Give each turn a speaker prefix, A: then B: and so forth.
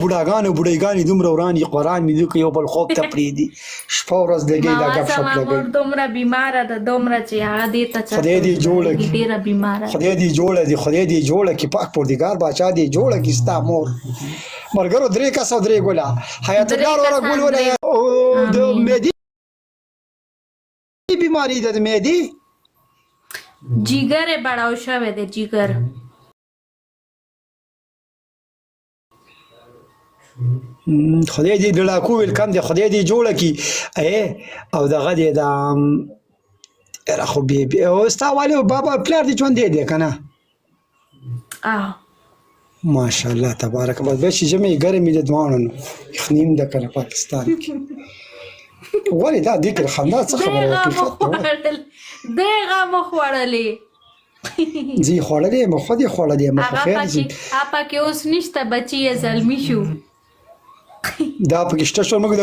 A: بوډاګانو بوډۍ دومره وراني قرآن مې دوی یو بل خوب ته پرېږدي شپه ورځ لګي دا ګپ شپ لګوي.
B: دومره بیماره ده دومره چې هغه دې ته
A: خدای دې جوړه کړي
B: ډېره بیماره
A: خدای دې جوړه دي خدای دې جوړه کړي پاک پروردګار باچا دې جوړه کړي ستا مور ملګرو 3 کسه 3 ګله حیات الله وروره ګل ولا د معدې بیماری ده د معدې
B: جګر یې بړاو شوی دی جګر
A: خدای دې ډلاکو ویلکم دی خدای دې جوړه کړي او دغه دې د خو او ستا والي بابا پلار دې ژوندی دی که نه ماشاءالله تبارک الله بیا چې ژمی ګرمې د دواړو نو یخنیم ده که نه پاکستان کې ولې دا دې کړه خندا څه خبره
B: دی غمه خوړلې
A: ځي خوړلې مه خو دې خوړلې مه خو خیر ځي
B: پکې اوس نشته بچي یې زلمي شو
A: دا پکې شته شو موږ د